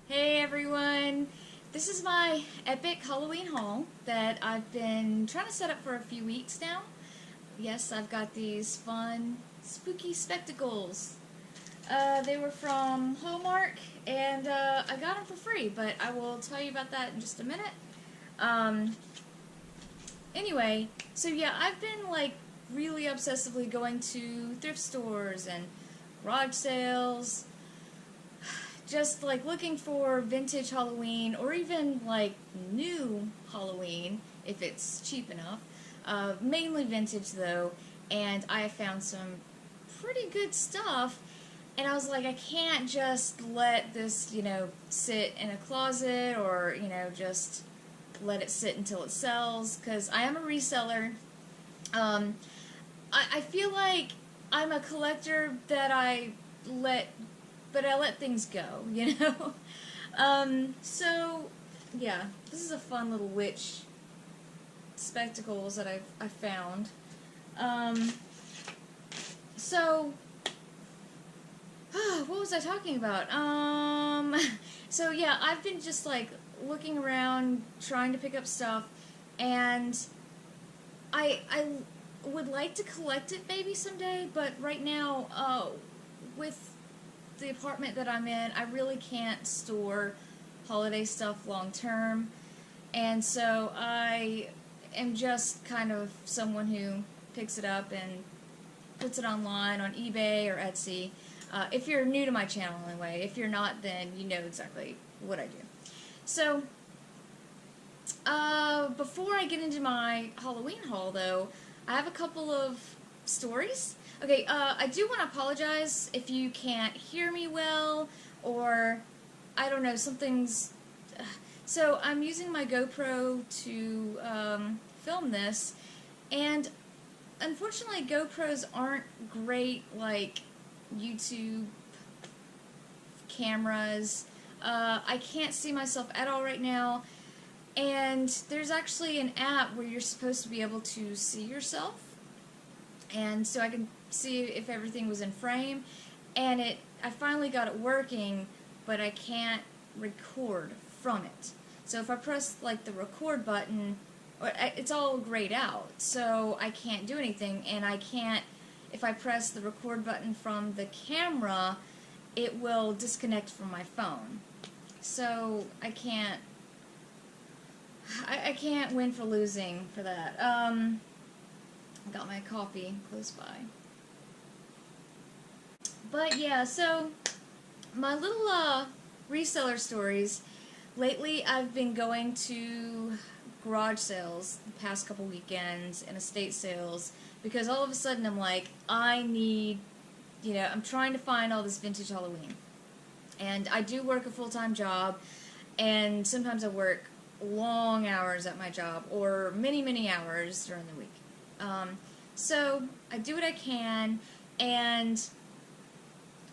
Hey everyone! This is my epic Halloween haul that I've been trying to set up for a few weeks now. Yes, I've got these fun, spooky spectacles. They were from Hallmark, and I got them for free, but I will tell you about that in just a minute. Um, anyway, so yeah, I've been like really obsessively going to thrift stores and garage sales, just like looking for vintage Halloween or even like new Halloween if it's cheap enough. Mainly vintage though, and I have found some pretty good stuff. And I was like, I can't just let this, sit in a closet or, just let it sit until it sells, because I am a reseller. I feel like I'm a collector that but I let things go. So, yeah, this is a fun little witch spectacles that I found. So, what was I talking about? So yeah, I've been just like looking around, trying to pick up stuff, and I would like to collect it maybe someday, but right now, with the apartment that I'm in, I really can't store holiday stuff long term, and so I am just kind of someone who picks it up and puts it online on eBay or Etsy. If you're new to my channel anyway. If you're not, then you know exactly what I do. So, before I get into my Halloween haul, though, I have a couple of stories. Okay, I do want to apologize if you can't hear me well, or, I don't know, something's... So, I'm using my GoPro to film this, and unfortunately GoPros aren't great like YouTube cameras. I can't see myself at all right now, and there's actually an app where you're supposed to be able to see yourself, and so I can see if everything was in frame, and I finally got it working, but I can't record from it. So if I press like the record button, it's all grayed out, so I can't do anything, and I can't, if I press the record button from the camera, it will disconnect from my phone. So I can't win for losing for that. I got my coffee close by. But yeah, so my little reseller stories. Lately I've been going to garage sales the past couple weekends and estate sales, because all of a sudden I'm like, I need, I'm trying to find all this vintage Halloween. And I do work a full-time job, and sometimes I work long hours at my job, or many, many hours during the week. So I do what I can, and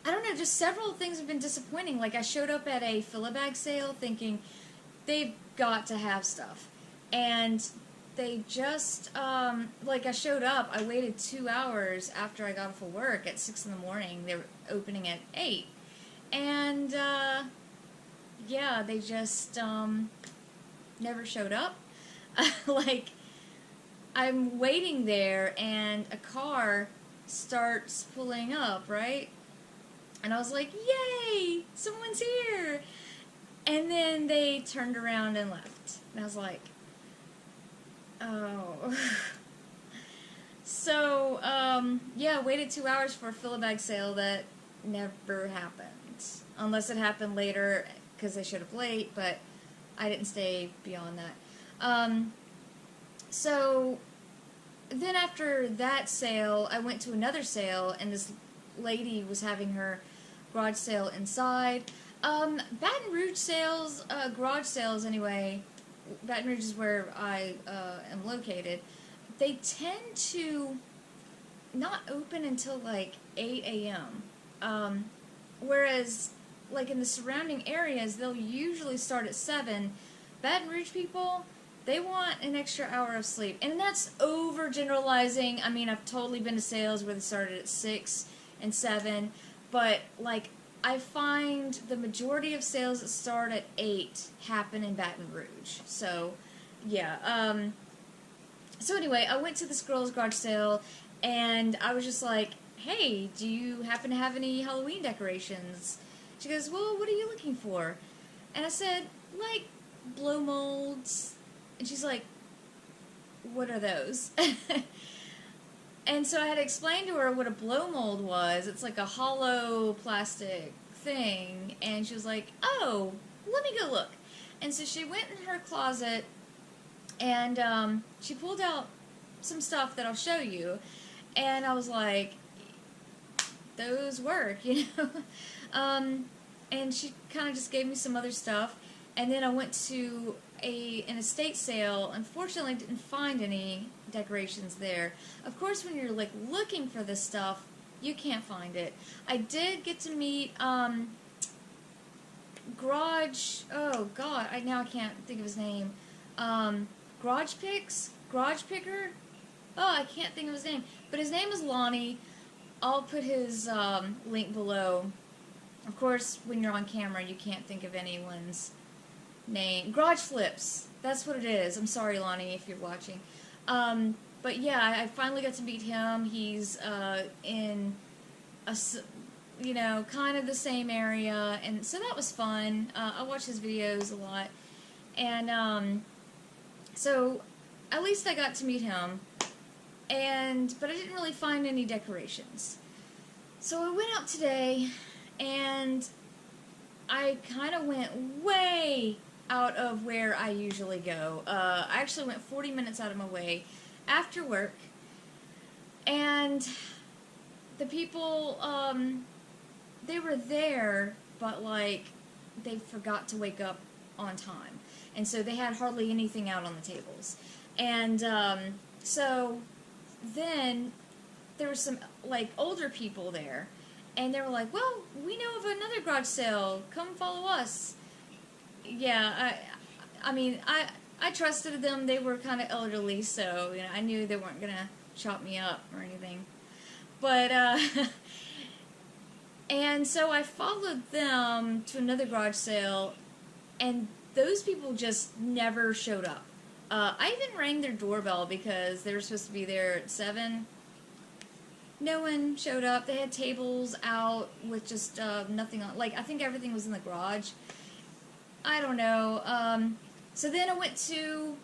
I don't know, just several things have been disappointing. Like, I showed up at a fill-a-bag sale thinking they've got to have stuff. And they just, like, I showed up, I waited 2 hours after I got off of work at 6 in the morning. They were opening at 8. And, yeah, they just, never showed up. Like, I'm waiting there, and a car starts pulling up, right? And I was like, yay, someone's here. And then they turned around and left. And I was like, oh. So, yeah, waited 2 hours for a fill-a-bag sale that never happened. Unless it happened later, because they showed up late, but I didn't stay beyond that. So, then after that sale, I went to another sale, and this lady was having her garage sale inside. Baton Rouge sales, garage sales anyway, Baton Rouge is where I am located, they tend to not open until like 8 a.m. Whereas like in the surrounding areas, they'll usually start at 7. Baton Rouge people, they want an extra hour of sleep. And that's overgeneralizing. I mean, I've totally been to sales where they started at 6 and 7, but like I find the majority of sales that start at 8 happen in Baton Rouge. So, yeah. So anyway, I went to this girl's garage sale, and I was just like, hey, do you happen to have any Halloween decorations? She goes, well, what are you looking for? And I said, like, blow molds. And she's like, what are those? And so I had to explain to her what a blow mold was. It's like a hollow plastic thing. And she was like, oh, let me go look. And so she went in her closet, and she pulled out some stuff that I'll show you. And I was like, those work, you know? And she kind of just gave me some other stuff. And then I went to an estate sale. Unfortunately, I didn't find any decorations there. Of course, when you're like looking for this stuff, you can't find it. I did get to meet Garage. Oh God, now I can't think of his name. Garage Picker. Oh, I can't think of his name. But his name is Lonnie. I'll put his link below. Of course, when you're on camera, you can't think of anyone's name. Garage Flips. That's what it is. I'm sorry, Lonnie, if you're watching. But yeah, I finally got to meet him. He's in a, you know, kind of the same area, and so that was fun. I watch his videos a lot, and so at least I got to meet him. But I didn't really find any decorations. So I went out today, and I kind of went way out of where I usually go. I actually went 40 minutes out of my way after work, and the people, they were there, but like they forgot to wake up on time, and so they had hardly anything out on the tables. And so then there were some like older people there, and they were like, well, we know of another garage sale, come follow us. Yeah, I mean, I trusted them. They were kind of elderly, so you know, I knew they weren't gonna chop me up or anything. But and so I followed them to another garage sale, and those people just never showed up. I even rang their doorbell because they were supposed to be there at 7. No one showed up. They had tables out with just nothing on. Like, I think everything was in the garage. I don't know. So then I went to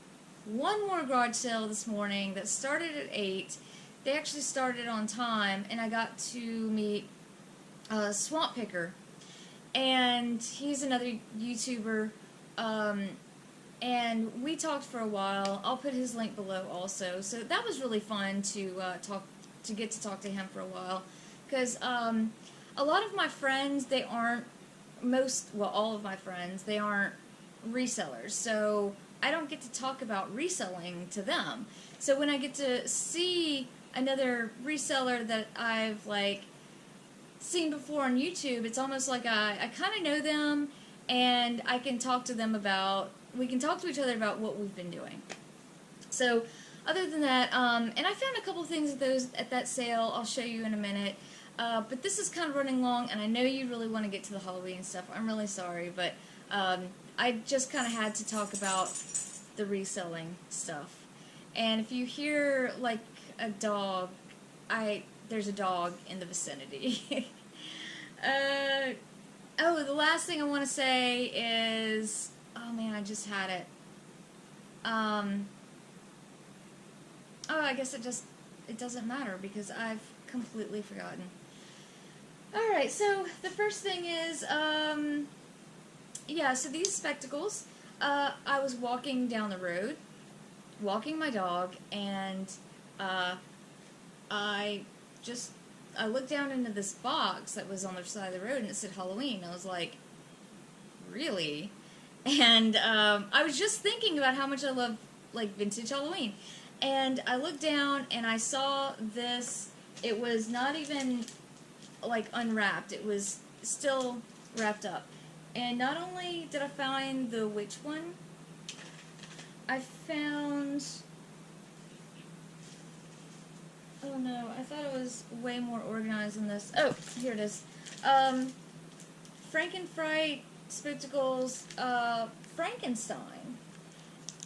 one more garage sale this morning that started at 8. They actually started on time, and I got to meet Swamp Picker. And he's another YouTuber. And we talked for a while. I'll put his link below also. So that was really fun to get to talk to him for a while, because a lot of my friends, they aren't all of my friends, they aren't resellers, so I don't get to talk about reselling to them. So when I get to see another reseller that I've like seen before on YouTube, it's almost like I kind of know them, and I can talk to them we can talk to each other about what we've been doing. So other than that, and I found a couple things at that sale I'll show you in a minute, but this is kind of running long, and I know you really want to get to the Halloween stuff. I'm really sorry, but I just kind of had to talk about the reselling stuff. And if you hear like a dog, there's a dog in the vicinity. Oh, the last thing I want to say is, oh man, I just had it. Oh, I guess it doesn't matter because I've completely forgotten. Alright, so the first thing is, yeah, so these spectacles, I was walking down the road, walking my dog, and I looked down into this box that was on the side of the road, and it said Halloween. I was like, really? And I was just thinking about how much I love like vintage Halloween. And I looked down and I saw this. It was not even like unwrapped. It was still wrapped up. And not only did I find the witch one, I found... Oh no, I thought it was way more organized than this. Oh, here it is. Frankenfright Spectacles Frankenstein.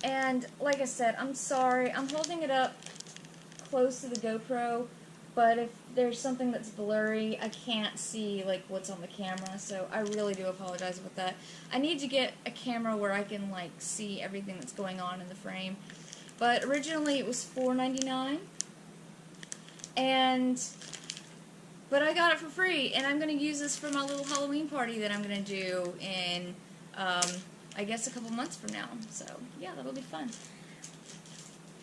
And like I said, I'm sorry, I'm holding it up close to the GoPro, but if there's something that's blurry, I can't see like what's on the camera, so I really do apologize about that. I need to get a camera where I can like see everything that's going on in the frame. But originally it was $4.99, but I got it for free, and I'm going to use this for my little Halloween party that I'm going to do in, I guess a couple months from now. So, yeah, that'll be fun.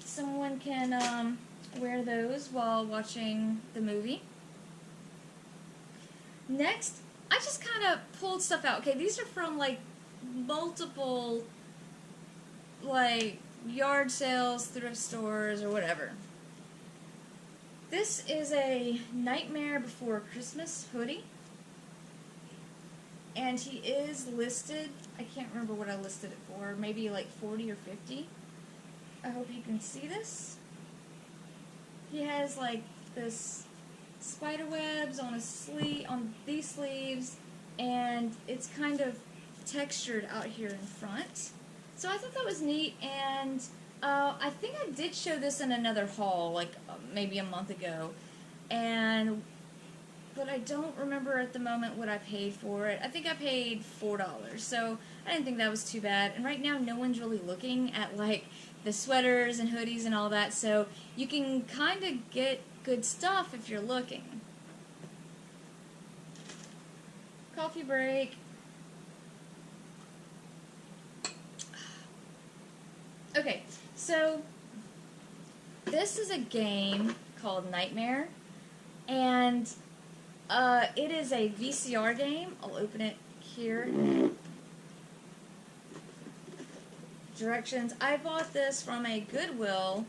Someone can wear those while watching the movie. Next, I just kind of pulled stuff out. Okay, these are from, like, multiple, like, yard sales, thrift stores, or whatever. This is a Nightmare Before Christmas hoodie, and he is listed, I can't remember what I listed it for, maybe like 40 or 50. I hope you can see this. He has like this spider webs on his sleeve, on these sleeves, and it's kind of textured out here in front. So I thought that was neat, and I think I did show this in another haul, like maybe a month ago, but I don't remember at the moment what I paid for it. I think I paid $4, so I didn't think that was too bad. And right now, no one's really looking at like the sweaters and hoodies and all that, so you can kind of get good stuff if you're looking. Coffee break. Okay, so this is a game called Nightmare, and it is a VCR game. I'll open it here. Directions. I bought this from a Goodwill,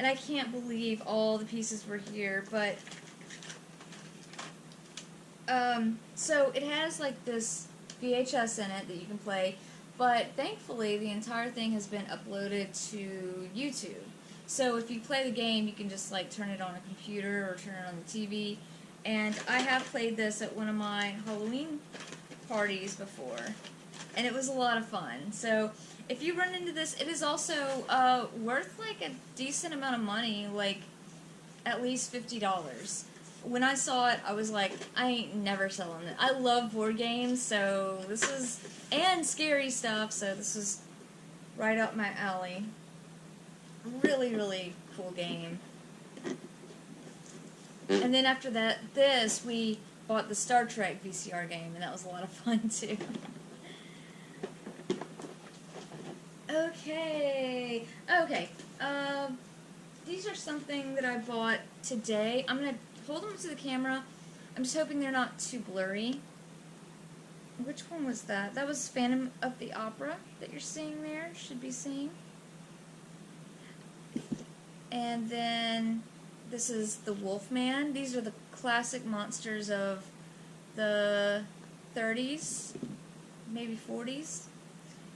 and I can't believe all the pieces were here, but so it has like this VHS in it that you can play. But thankfully, the entire thing has been uploaded to YouTube. So if you play the game, you can just like turn it on a computer or turn it on the TV. And I have played this at one of my Halloween parties before, and it was a lot of fun. So if you run into this, it is also worth like a decent amount of money, like at least $50. When I saw it, I was like, I ain't never selling it. I love board games, so this is, and scary stuff, so this is right up my alley. Really, really cool game. And then after that, we bought the Star Trek VCR game, and that was a lot of fun, too. Okay. These are something that I bought today. I'm going to hold them to the camera. I'm just hoping they're not too blurry. Which one was that? That was Phantom of the Opera that you're seeing there. Should be seeing. And then this is the Wolfman. These are the classic monsters of the 30s, maybe 40s.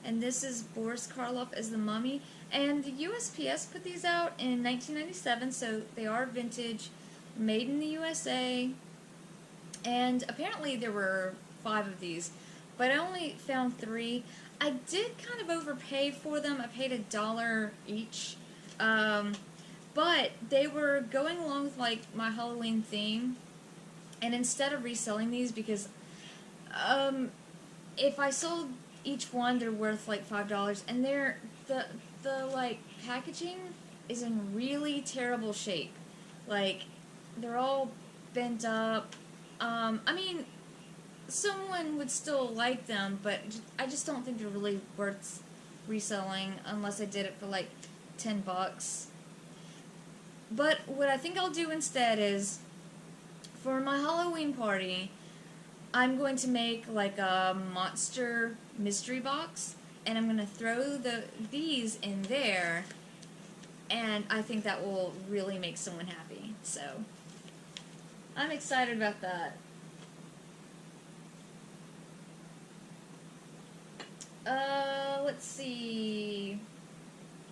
And this is Boris Karloff as the Mummy. And the USPS put these out in 1997, so they are vintage, made in the USA. And apparently there were 5 of these, but I only found 3. I did kind of overpay for them. I paid $1 each. But they were going along with like my Halloween theme, and instead of reselling these, because if I sold each one, they're worth like $5, and the like packaging is in really terrible shape. Like they're all bent up. I mean, someone would still like them, but I just don't think they're really worth reselling unless I did it for like $10. But what I think I'll do instead is, for my Halloween party, I'm going to make like a monster mystery box, and I'm going to throw these in there, and I think that will really make someone happy. So, I'm excited about that. Let's see.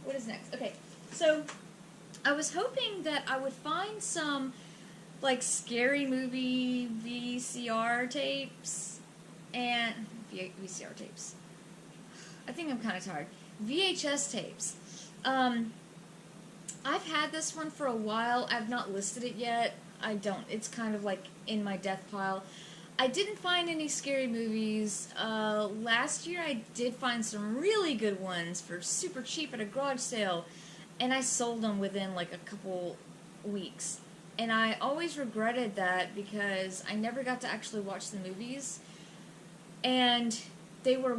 What is next? Okay, so I was hoping that I would find some like scary movie VCR tapes, and VCR tapes. I think I'm kind of tired. VHS tapes. I've had this one for a while. I've not listed it yet. I don't. It's kind of like in my death pile. I didn't find any scary movies. Last year I did find some really good ones for super cheap at a garage sale, and I sold them within like a couple weeks. And I always regretted that because I never got to actually watch the movies, and they were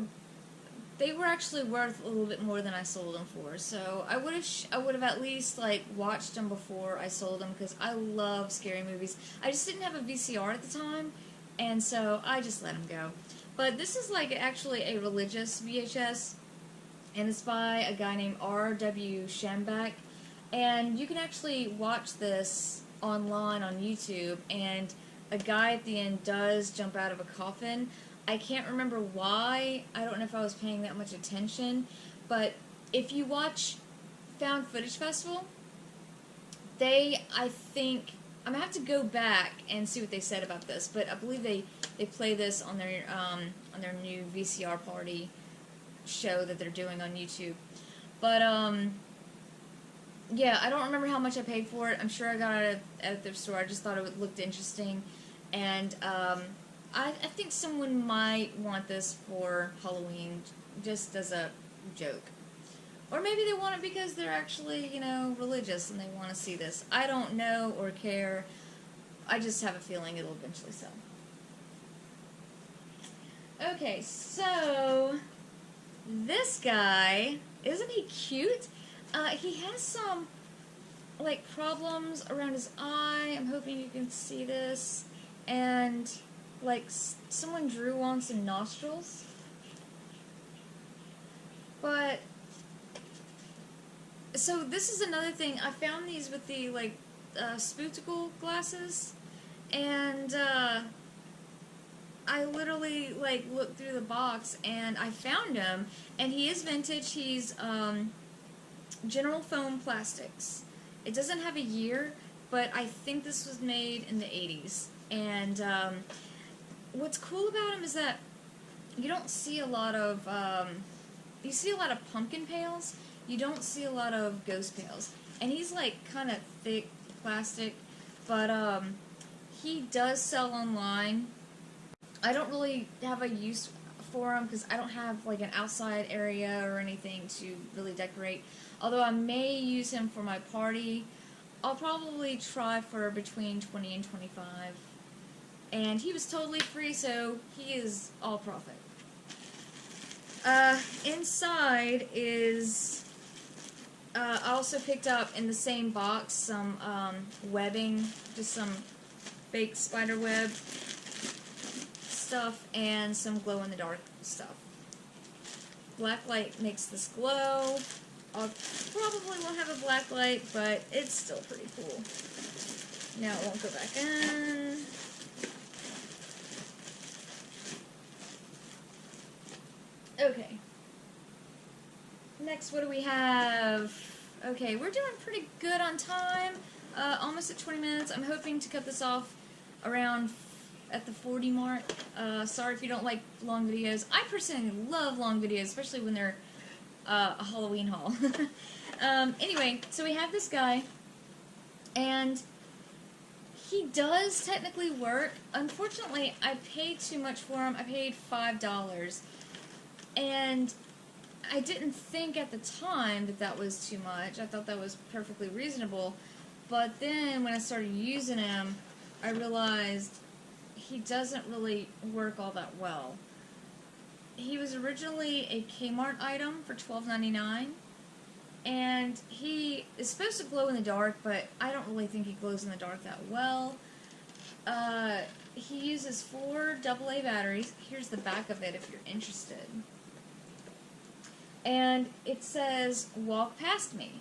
actually worth a little bit more than I sold them for. So I would have at least like watched them before I sold them, because I love scary movies. I just didn't have a VCR at the time, and so I just let them go. But this is like actually a religious VHS, and it's by a guy named R.W. Schambach, and you can actually watch this online on YouTube, and a guy at the end does jump out of a coffin. I can't remember why. I don't know if I was paying that much attention, but if you watch Found Footage Festival, I think, I'm going to have to go back and see what they said about this, but I believe they play this on their new VCR party show that they're doing on YouTube. But, yeah, I don't remember how much I paid for it. I'm sure I got it at the store. I just thought it looked interesting, and, I think someone might want this for Halloween, just as a joke. Or maybe they want it because they're actually, you know, religious and they want to see this. I don't know or care. I just have a feeling it'll eventually sell. Okay, so this guy, isn't he cute? He has some, like, problems around his eye. I'm hoping you can see this. And like, someone drew on some nostrils. But, so this is another thing. I found these with the, like, spectacle glasses, and, I literally, like, looked through the box, and I found him, and he is vintage. He's, General Foam Plastics. It doesn't have a year, but I think this was made in the 80s, and, what's cool about him is that you don't see a lot of, you see a lot of pumpkin pails, you don't see a lot of ghost pails. And he's like kind of thick plastic, but he does sell online. I don't really have a use for him because I don't have like an outside area or anything to really decorate. Although I may use him for my party. I'll probably try for between 20 and 25. And he was totally free, so he is all profit. Inside is, I also picked up in the same box some webbing, just some fake spider web stuff, and some glow-in-the-dark stuff. Black light makes this glow. I probably won't have a black light, but it's still pretty cool. Now it won't go back in. Okay. Next, what do we have? Okay, we're doing pretty good on time. Almost at 20 minutes. I'm hoping to cut this off around at the 40 mark. Sorry if you don't like long videos. I personally love long videos, especially when they're a Halloween haul. Anyway, so we have this guy, and he does technically work. Unfortunately, I paid too much for him. I paid $5. And I didn't think at the time that that was too much. I thought that was perfectly reasonable. But then when I started using him, I realized he doesn't really work all that well. He was originally a Kmart item for $12.99. And he is supposed to glow in the dark, but I don't really think he glows in the dark that well. He uses 4 AA batteries. Here's the back of it if you're interested. And it says, "Walk past me."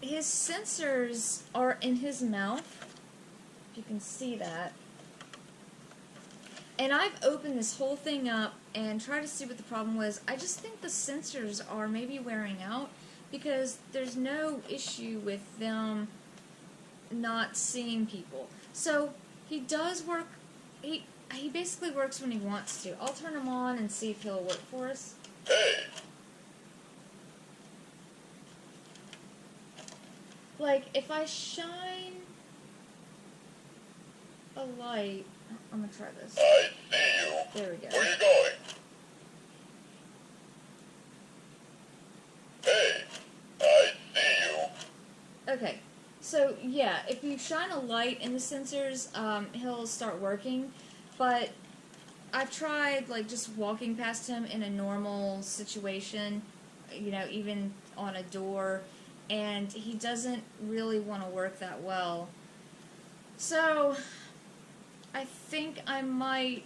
His sensors are in his mouth, if you can see that. And I've opened this whole thing up and tried to see what the problem was. I just think the sensors are maybe wearing out, because there's no issue with them not seeing people. So he does work. he basically works when he wants to. I'll turn him on and see if he'll work for us. Like, if I shine a light... I'm gonna try this. I see you. There we go. Where are you going? Hey, I see you. Okay, so yeah, if you shine a light in the sensors, he'll start working, but I've tried, like, just walking past him in a normal situation, you know, even on a door, and he doesn't really want to work that well. So, I think I might,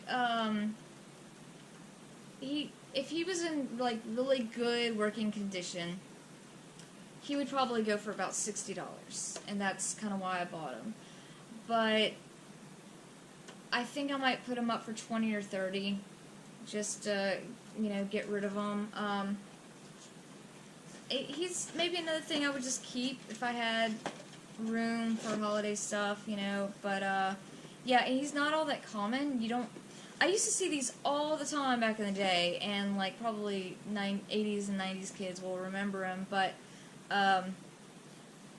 if he was in, like, really good working condition, he would probably go for about $60, and that's kind of why I bought him. But I think I might put him up for 20 or 30, just to, you know, get rid of him. He's maybe another thing I would just keep if I had room for holiday stuff, you know, but, yeah, he's not all that common. You don't... I used to see these all the time back in the day, and, like, probably 80s and 90s kids will remember him, but,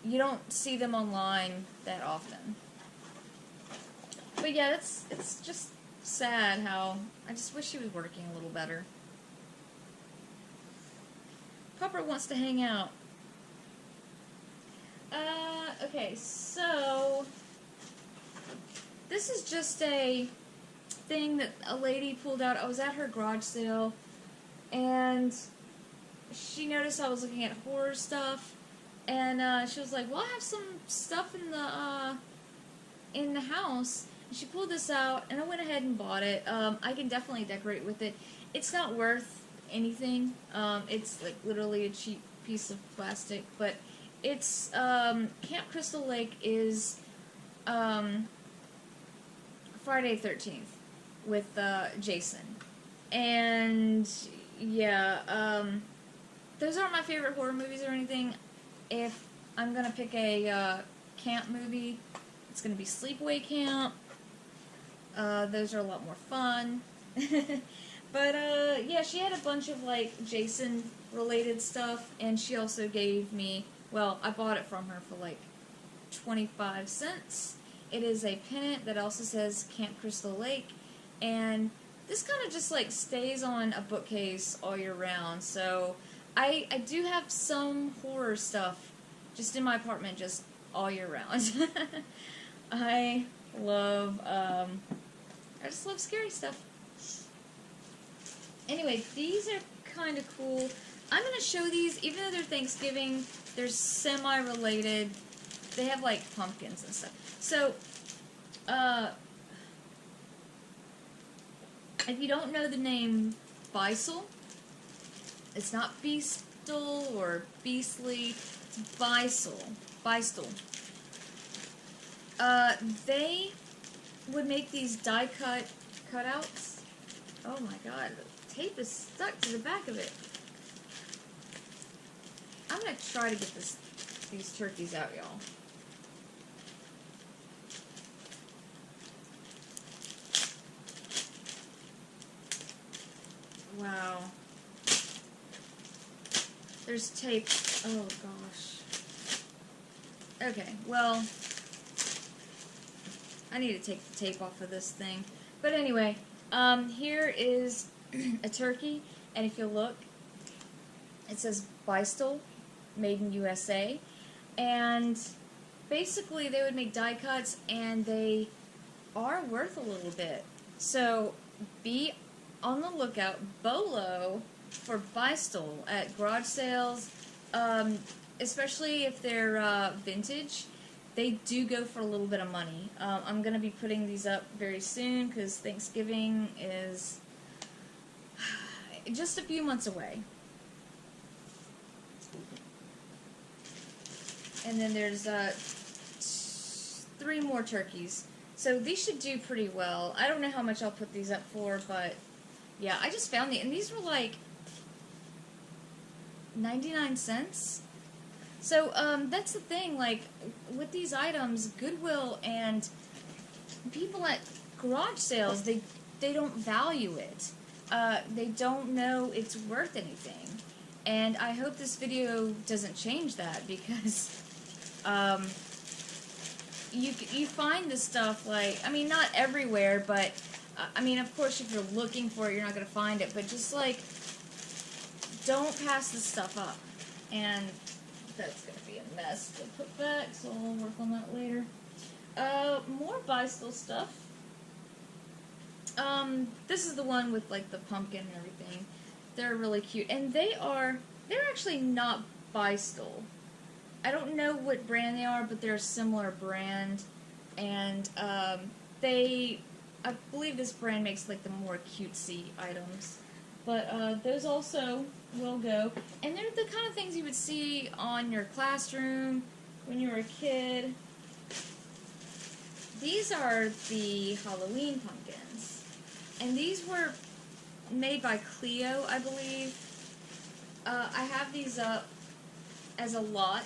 you don't see them online that often. But yeah, it's just sad how... I just wish he was working a little better. Pupper wants to hang out. Okay, so... This is just a thing that a lady pulled out. I was at her garage sale, and she noticed I was looking at horror stuff, and she was like, well, I have some stuff in the house. And she pulled this out, and I went ahead and bought it. I can definitely decorate with it. It's not worth anything. It's like literally a cheap piece of plastic, but it's Camp Crystal Lake is Friday 13th with Jason, and yeah, those aren't my favorite horror movies or anything. If I'm gonna pick a camp movie, it's gonna be Sleepaway Camp. Those are a lot more fun. But, yeah, she had a bunch of, like, Jason-related stuff, and she also gave me, well, I bought it from her for, like, 25 cents. It is a pennant that also says Camp Crystal Lake, and this kind of just, like, stays on a bookcase all year round, so I do have some horror stuff just in my apartment just all year round. I just love scary stuff. Anyway, these are kind of cool. I'm going to show these, even though they're Thanksgiving, they're semi-related. They have, like, pumpkins and stuff. So, if you don't know the name Beisel, it's not Beastle or Beastly, it's Beisel. Beistel. They would make these die-cut cutouts. Oh my god, the tape is stuck to the back of it. I'm gonna try to get these turkeys out, y'all. Wow. There's tape. Oh gosh. Okay, well, I need to take the tape off of this thing. But anyway, here is a turkey, and if you look, it says Beistel, made in USA, and basically they would make die cuts, and they are worth a little bit. So be on the lookout, BOLO, for Beistel at garage sales, especially if they're vintage. They do go for a little bit of money. I'm going to be putting these up very soon because Thanksgiving is just a few months away. And then there's 3 more turkeys. So these should do pretty well. I don't know how much I'll put these up for, but yeah, I just found these. And these were like 99 cents. So, that's the thing, like, with these items, Goodwill and people at garage sales, they don't value it. They don't know it's worth anything. And I hope this video doesn't change that, because you find this stuff, like, I mean, not everywhere, but I mean, of course, if you're looking for it, you're not going to find it, but just, like, don't pass this stuff up. And that's going to be a mess to put back, so I'll work on that later. More Bystol stuff. This is the one with, like, the pumpkin and everything. They're really cute, and they're actually not Bystol. I don't know what brand they are, but they're a similar brand, and, I believe this brand makes, like, the more cutesy items. But, those also will go. And they're the kind of things you would see on your classroom when you were a kid. These are the Halloween pumpkins. And these were made by Clio, I believe. I have these up as a lot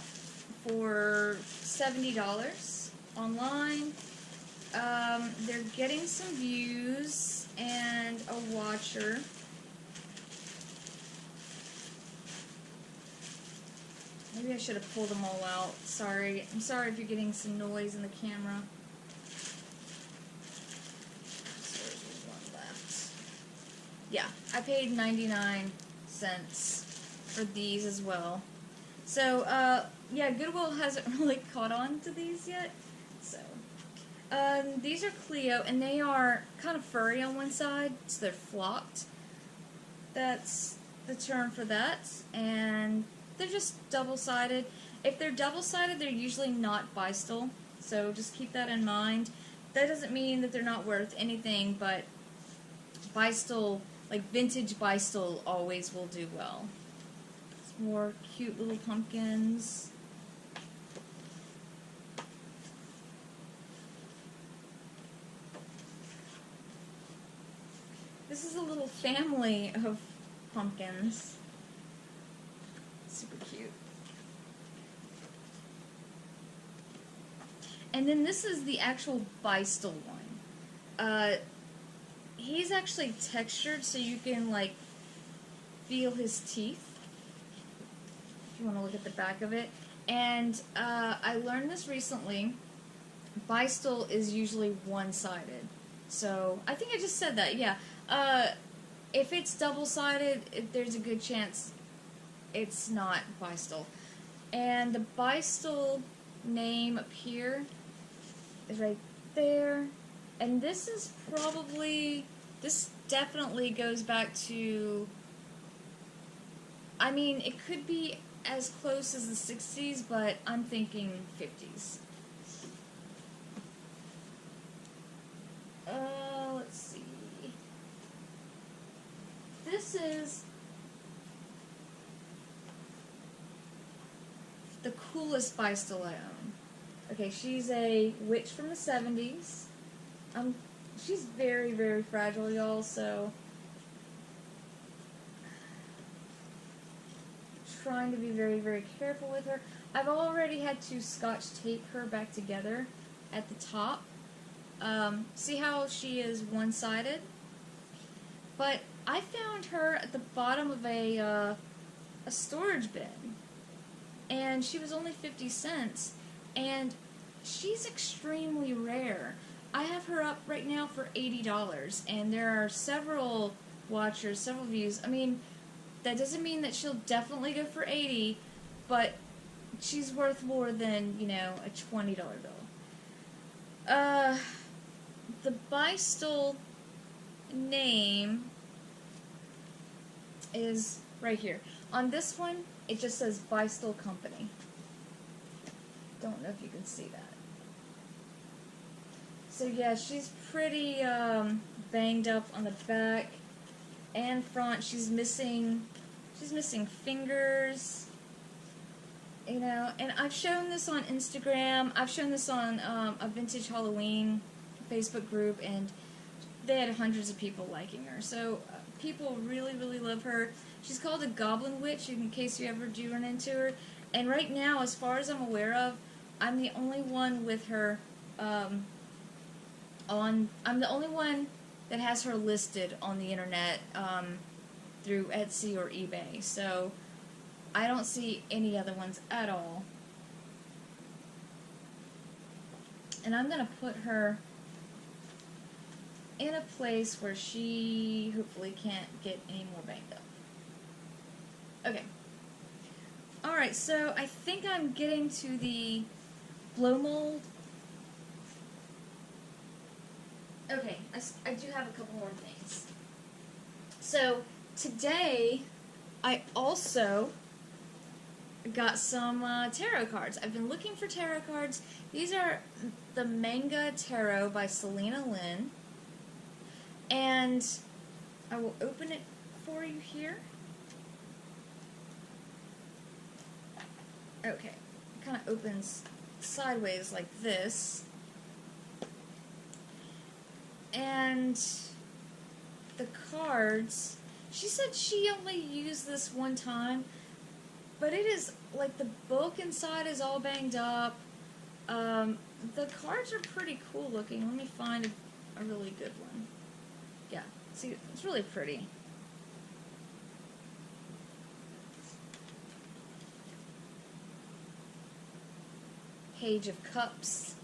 for $70 online. They're getting some views and a watcher. Maybe I should have pulled them all out. Sorry. I'm sorry if you're getting some noise in the camera. There's one left. Yeah, I paid 99 cents for these as well. So, yeah, Goodwill hasn't really caught on to these yet. So, these are Clio, and they are kind of furry on one side, so they're flocked. That's the term for that. And they're just double-sided. If they're double-sided, they're usually not Bystol, so just keep that in mind. That doesn't mean that they're not worth anything, but Bystol, like vintage Bystol, always will do well. Some more cute little pumpkins. This is a little family of pumpkins. Super cute. And then this is the actual Bystol one. He's actually textured so you can, like, feel his teeth. If you want to look at the back of it. And I learned this recently. Bystol is usually one-sided. So, I think I just said that, yeah. If it's double-sided, there's a good chance it's not Bystol. And the Bystol name up here is right there. And this is probably, this definitely goes back to, I mean, it could be as close as the 60s, but I'm thinking 50s. Let's see. This is the coolest Bystol I own. Okay, she's a witch from the 70s. She's very, very fragile, y'all, so trying to be very, very careful with her. I've already had to scotch tape her back together at the top. See how she is one-sided? But I found her at the bottom of a storage bin. And she was only 50 cents. And she's extremely rare. I have her up right now for $80. And there are several watchers, several views. I mean, that doesn't mean that she'll definitely go for $80. But she's worth more than, you know, a $20 bill. The Bystol name is right here. On this one, it just says Bystol Company. Don't know if you can see that. So yeah, she's pretty banged up on the back and front. She's missing fingers. You know, and I've shown this on Instagram. I've shown this on a Vintage Halloween Facebook group, and they had hundreds of people liking her. So people really, really love her. She's called a Goblin Witch, in case you ever do run into her. And right now, as far as I'm aware of, I'm the only one with her I'm the only one that has her listed on the internet through Etsy or eBay. So I don't see any other ones at all. And I'm going to put her in a place where she hopefully can't get any more banged up. Okay. Alright, so I think I'm getting to the blow mold. Okay, I do have a couple more things. So, today, I also got some tarot cards. I've been looking for tarot cards. These are the Manga Tarot by Selena Lynn. And I will open it for you here. Okay, it kind of opens sideways like this. And the cards, she said she only used this one time, but it is, like, the book inside is all banged up. The cards are pretty cool looking. Let me find a really good one. Yeah, see, it's really pretty. Page of Cups.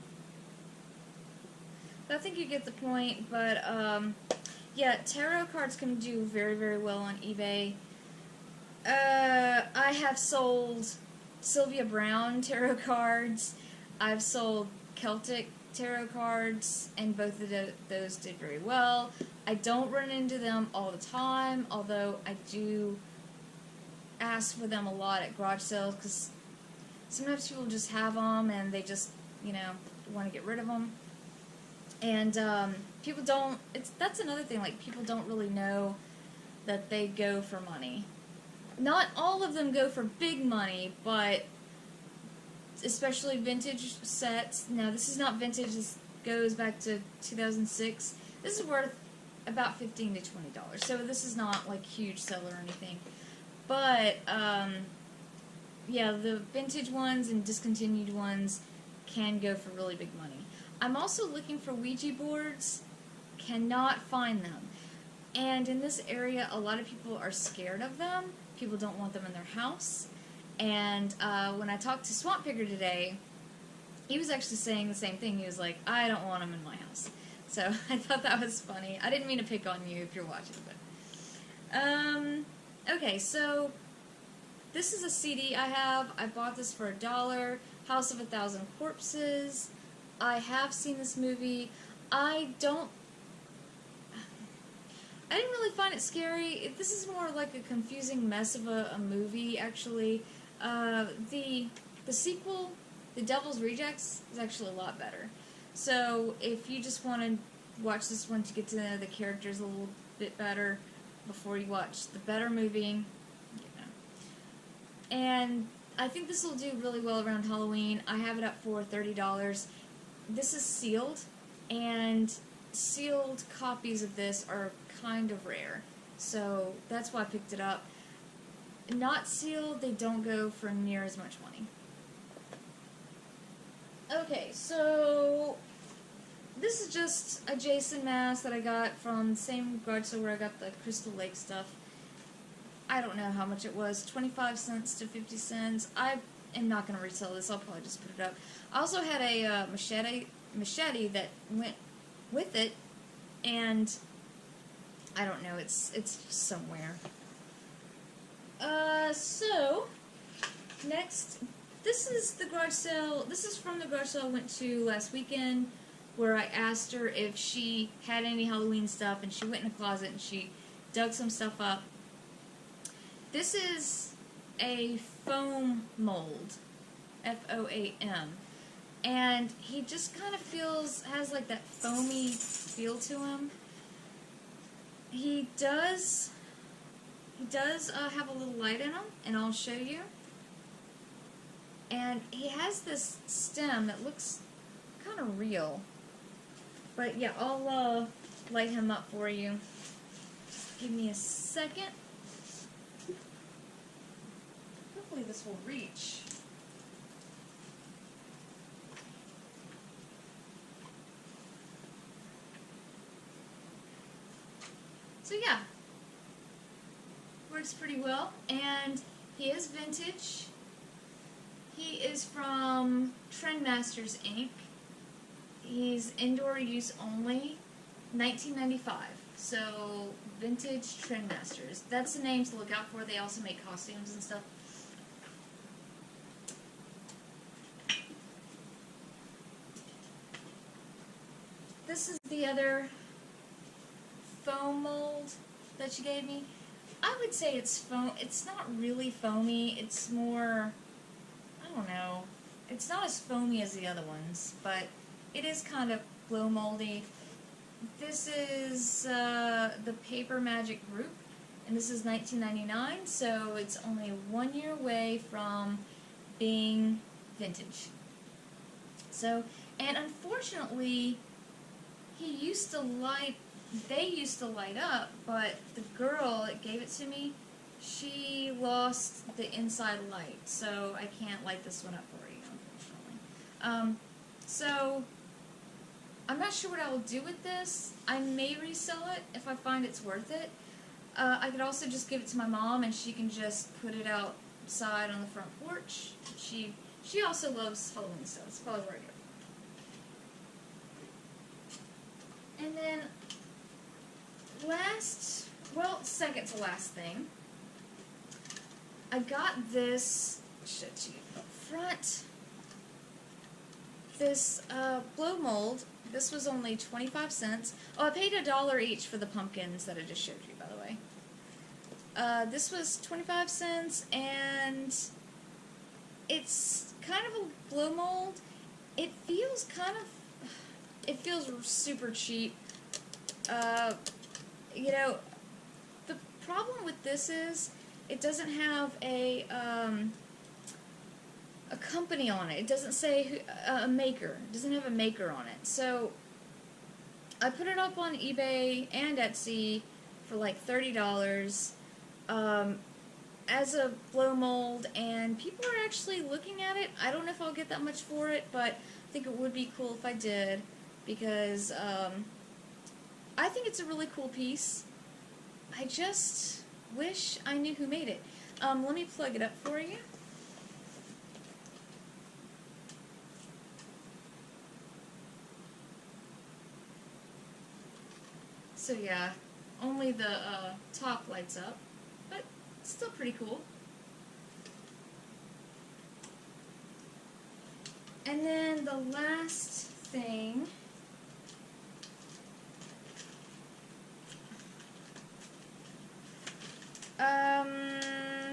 I think you get the point, but, yeah, tarot cards can do very, very well on eBay. I have sold Sylvia Browne tarot cards. I've sold Celtic tarot cards, and both of those did very well. I don't run into them all the time, although I do ask for them a lot at garage sales, because sometimes people just have them, and they just, you know, want to get rid of them. And people don't, that's another thing, like, people don't really know that they go for money. Not all of them go for big money, but especially vintage sets. Now, this is not vintage, this goes back to 2006. This is worth about $15 to $20, so this is not, like, huge seller or anything. But, yeah, the vintage ones and discontinued ones can go for really big money. I'm also looking for Ouija boards. Cannot find them. And in this area, a lot of people are scared of them. People don't want them in their house. And when I talked to Swamp Picker today, he was actually saying the same thing. He was like, I don't want them in my house. So I thought that was funny. I didn't mean to pick on you if you're watching, but... okay, so this is a CD I have. I bought this for $1. House of a Thousand Corpses. I have seen this movie. I didn't really find it scary. This is more like a confusing mess of a movie, actually. The sequel, The Devil's Rejects, is actually a lot better. So if you just want to watch this one to get to know the characters a little bit better before you watch the better movie, you know. And I think this will do really well around Halloween. I have it up for $30. This is sealed, and sealed copies of this are kind of rare, so that's why I picked it up. Not sealed, they don't go for near as much money. Okay, so this is just a Jason mask that I got from the same garage store where I got the Crystal Lake stuff. I don't know how much it was, 25 cents to 50 cents. I am not going to resell this, I'll probably just put it up. I also had a machete that went with it, and I don't know, it's somewhere. So, next, this is the garage sale, this is from the garage sale I went to last weekend, where I asked her if she had any Halloween stuff, and she went in the closet and she dug some stuff up. This is a foam mold, F-O-A-M, and he just kind of has like that foamy feel to him. He does have a little light in him, and I'll show you. And he has this stem that looks kind of real. But yeah, I'll light him up for you. Give me a second. Hopefully this will reach. So yeah, works pretty well, and he is vintage. He is from Trendmasters Inc. He's indoor use only, 1995. So vintage Trendmasters. That's the name to look out for. They also make costumes and stuff. This is the other foam mold that she gave me. I would say it's foam. It's not really foamy. It's more, I don't know. It's not as foamy as the other ones, but it is kind of blow moldy. This is the Paper Magic group, and this is 1999, so it's only 1 year away from being vintage. So, and unfortunately, they used to light up, but the girl that gave it to me, she lost the inside light, so I can't light this one up for you, unfortunately. So, I'm not sure what I will do with this. I may resell it if I find it's worth it. I could also just give it to my mom, and she can just put it outside on the front porch. She also loves Halloween, so that's probably where I go. And then second to last thing, I got this, front, this blow mold. This was only 25 cents. Oh, I paid $1 each for the pumpkins that I just showed you, by the way. This was 25 cents, and it's kind of a blow mold. It feels super cheap. You know, the problem with this is it doesn't have a company on it. It doesn't say a maker. It doesn't have a maker on it. So I put it up on eBay and Etsy for like $30 as a blow mold, and people are actually looking at it. I don't know if I'll get that much for it, but I think it would be cool if I did, because I think it's a really cool piece. I just wish I knew who made it. Let me plug it up for you. So yeah, only the top lights up, but it's still pretty cool. And then the last thing,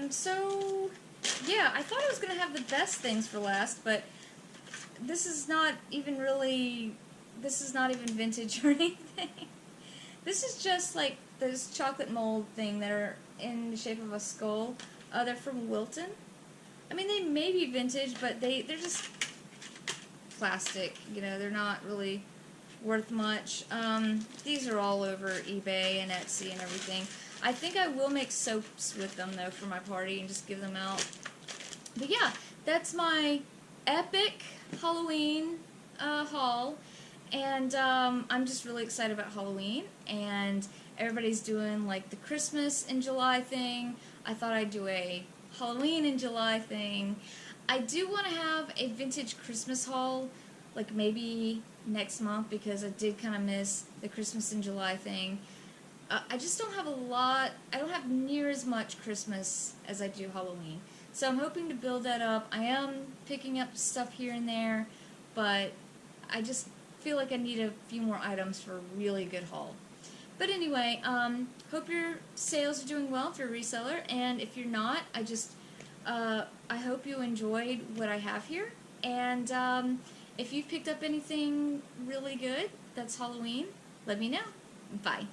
so yeah, I thought I was going to have the best things for last, but this is not even vintage or anything. This is just like those chocolate mold thing that are in the shape of a skull. They're from Wilton. I mean, they may be vintage, but they're just plastic. You know, they're not really worth much. These are all over eBay and Etsy and everything. I think I will make soaps with them, though, for my party and just give them out. But yeah, that's my epic Halloween haul. And I'm just really excited about Halloween, and everybody's doing like the Christmas in July thing. I thought I'd do a Halloween in July thing. I do want to have a vintage Christmas haul, like maybe next month, because I did kind of miss the Christmas in July thing. I just don't have I don't have near as much Christmas as I do Halloween. So I'm hoping to build that up. I am picking up stuff here and there, but I just feel like I need a few more items for a really good haul. But anyway, hope your sales are doing well if you're a reseller, and if you're not, I hope you enjoyed what I have here, and if you've picked up anything really good that's Halloween, let me know. Bye.